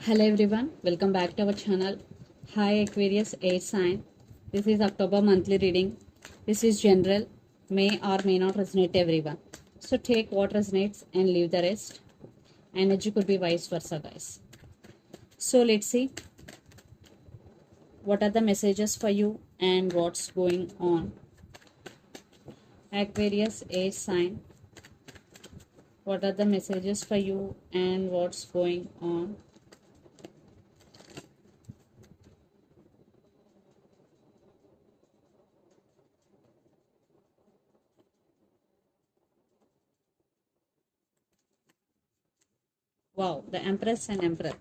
Hello everyone, welcome back to our channel. Hi Aquarius air sign. This is October monthly reading. This is general, may or may not resonate everyone. So take what resonates and leave the rest. Energy could be vice versa, guys. So let's see what are the messages for you and what's going on. Aquarius air sign. What are the messages for you and what's going on? Wow, the Empress and Emperor.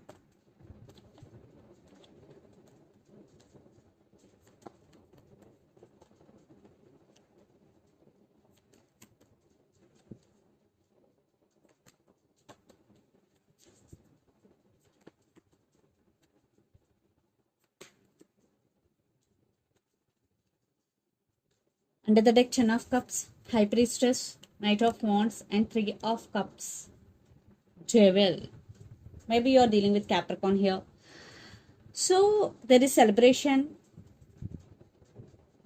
Under the deck, Ten of Cups, High Priestess, Knight of Wands, and Three of Cups. Jewel. Maybe you're dealing with Capricorn here. So there is celebration,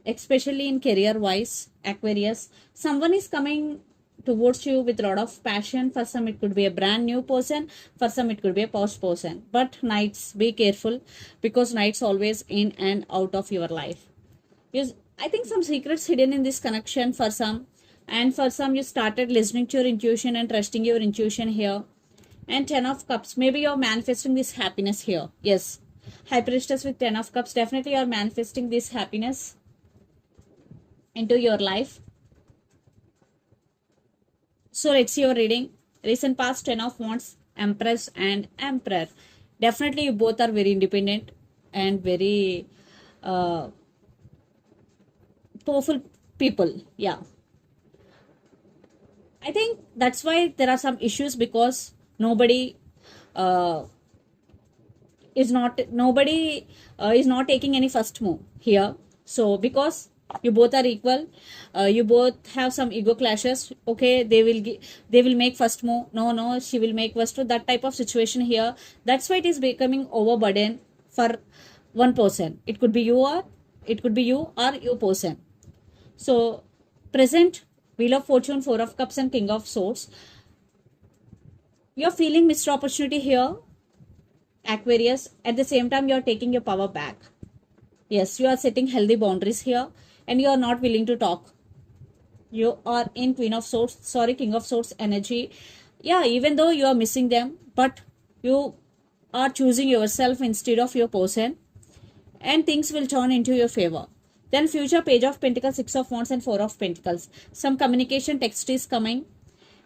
especially in career-wise, Aquarius. Someone is coming towards you with a lot of passion. For some, it could be a brand new person. For some, it could be a past person. But Knights, be careful because Knights always in and out of your life. Because I think some secrets hidden in this connection for some, and for some you started listening to your intuition and trusting your intuition here. And Ten of Cups, maybe you're manifesting this happiness here. Yes, High Priestess with Ten of Cups, definitely you're manifesting this happiness into your life. So let's see your reading. Recent past, Ten of Wands, Empress and Emperor. Definitely you both are very independent and very powerful people. Yeah, I think that's why there are some issues because nobody uh, is not taking any first move here. So because you both are equal, you both have some ego clashes. Okay, they will make first move. No, she will make first move. That type of situation here. That's why it is becoming overburden for one person. It could be you or your person. So present Wheel of Fortune, Four of Cups, and King of Swords. You're feeling missed opportunity here, Aquarius. At the same time, you're taking your power back. Yes, you are setting healthy boundaries here and you are not willing to talk. You are in King of Swords energy. Yeah, even though you are missing them, but you are choosing yourself instead of your person and things will turn into your favor. Then future Page of Pentacles, Six of Wands, and Four of Pentacles. Some communication text is coming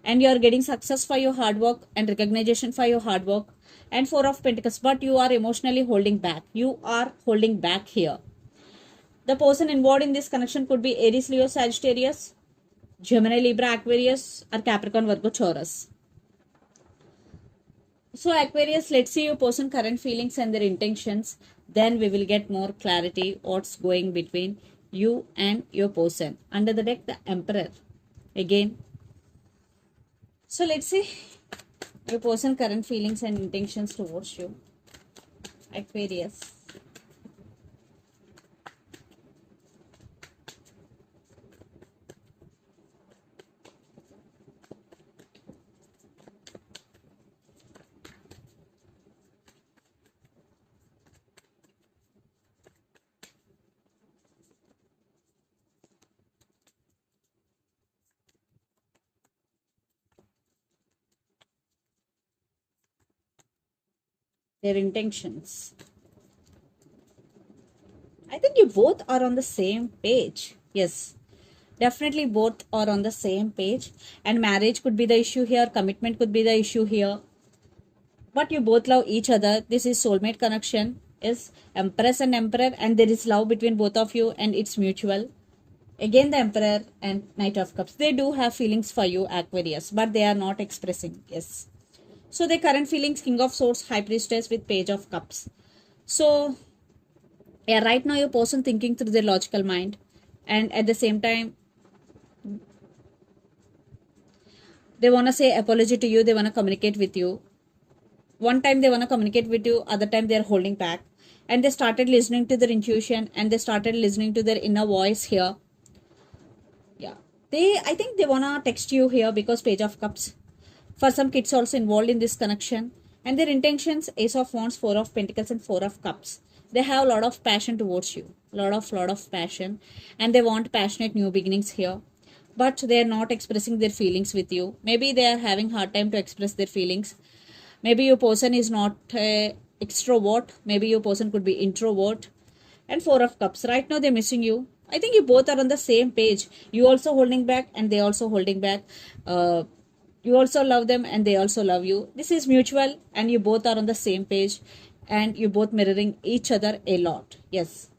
and you are getting success for your hard work and recognition for your hard work. And Four of Pentacles, but you are emotionally holding back. You are holding back here. The person involved in this connection could be Aries, Leo, Sagittarius, Gemini, Libra, Aquarius, or Capricorn, Virgo, Taurus. So Aquarius, let's see your person current feelings and their intentions. Then we will get more clarity what's going between you and your person. Under the deck, the Emperor. Again. So let's see your person current feelings and intentions towards you, Aquarius. Their intentions. I think you both are on the same page. Yes, definitely both are on the same page. And marriage could be the issue here. Commitment could be the issue here. But you both love each other. This is soulmate connection. Is Empress and Emperor. And there is love between both of you. And it's mutual. Again, the Emperor and Knight of Cups. They do have feelings for you, Aquarius. But they are not expressing. Yes. So the current feelings, King of Swords, High Priestess with Page of Cups. So yeah, right now your person thinking through their logical mind, and at the same time they want to say apology to you, they want to communicate with you, one time they want to communicate with you, other time they are holding back, and they started listening to their intuition, and they started listening to their inner voice here. Yeah, I think they want to text you here because Page of Cups. For some kids also involved in this connection, and their intentions: Ace of Wands, Four of Pentacles, and Four of Cups. They have a lot of passion towards you, lot of passion, and they want passionate new beginnings here, but they are not expressing their feelings with you. Maybe they are having hard time to express their feelings. Maybe your person is not extrovert, maybe your person could be introvert. And Four of Cups, right now they're missing you. I think you both are on the same page. You also holding back and they also holding back. You also love them and they also love you. This is mutual and you both are on the same page, and you both mirroring each other a lot. Yes,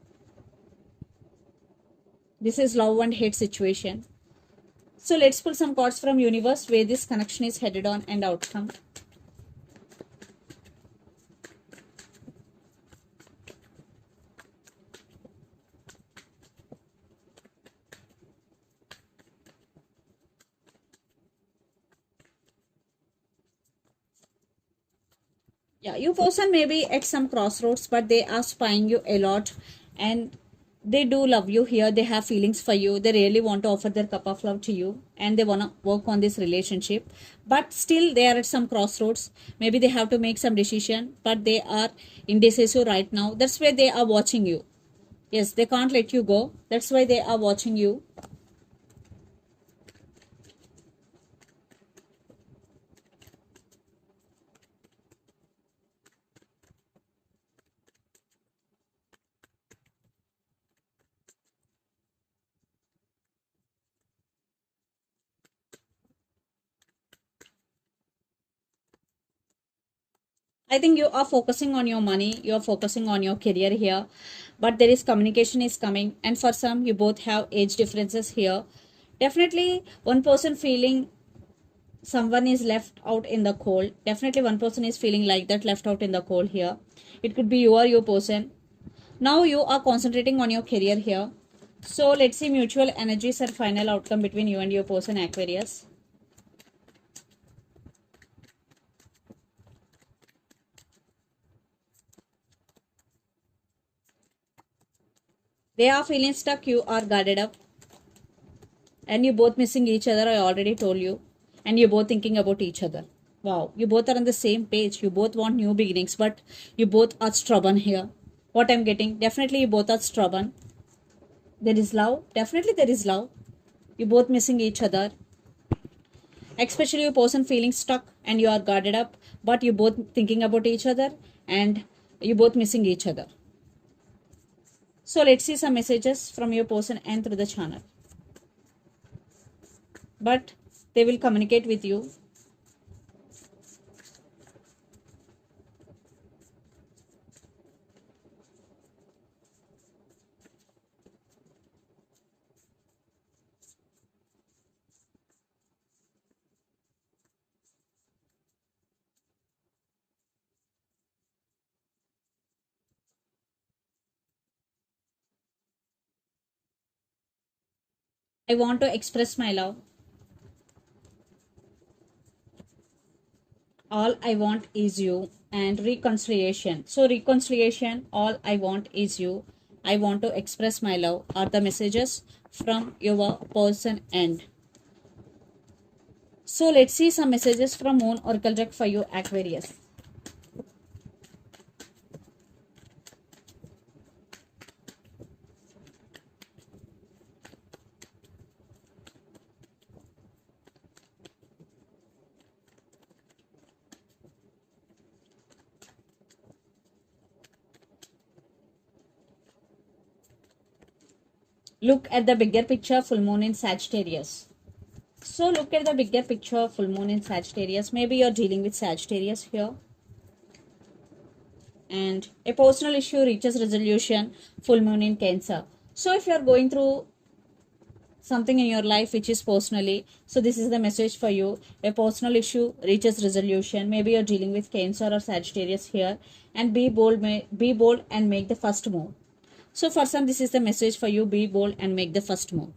this is love and hate situation. So let's pull some cards from universe where this connection is headed on and outcome. Yeah, you person may be at some crossroads, but they are spying you a lot, and they do love you here. They have feelings for you. They really want to offer their cup of love to you, and they want to work on this relationship, but still they are at some crossroads. Maybe they have to make some decision, but they are indecisive right now. That's why they are watching you. Yes, they can't let you go. That's why they are watching you. I think you are focusing on your money, you are focusing on your career here, but there is communication is coming, and for some, you both have age differences here. Definitely, one person feeling someone is left out in the cold. Definitely, one person is feeling like that, left out in the cold here. It could be you or your person. Now, you are concentrating on your career here. So, let's see mutual energies and final outcome between you and your person, Aquarius. They are feeling stuck, you are guarded up, and you both missing each other. I already told you, and you both thinking about each other. Wow, you both are on the same page. You both want new beginnings, but you both are stubborn here. What I'm getting, definitely you both are stubborn. There is love, definitely there is love. You both missing each other, especially your person feeling stuck and you are guarded up, but you both thinking about each other, and you both missing each other. So let's see some messages from your person and through the channel, but they will communicate with you. I want to express my love. All I want is you, and reconciliation. So reconciliation, all I want is you. I want to express my love are the messages from your person end. So let's see some messages from Moon Oracle deck for you, Aquarius. Look at the bigger picture, full moon in Sagittarius. So look at the bigger picture, full moon in Sagittarius. Maybe you're dealing with Sagittarius here, and a personal issue reaches resolution, full moon in Cancer. So if you're going through something in your life which is personally, so this is the message for you. A personal issue reaches resolution. Maybe you're dealing with Cancer or Sagittarius here, and be bold, be bold and make the first move. So for some, this is the message for you: be bold and make the first move.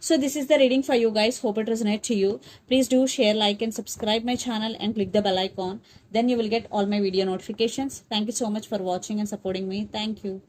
So this is the reading for you guys. Hope it resonates to you. Please do share, like and subscribe my channel and click the bell icon. Then you will get all my video notifications. Thank you so much for watching and supporting me. Thank you.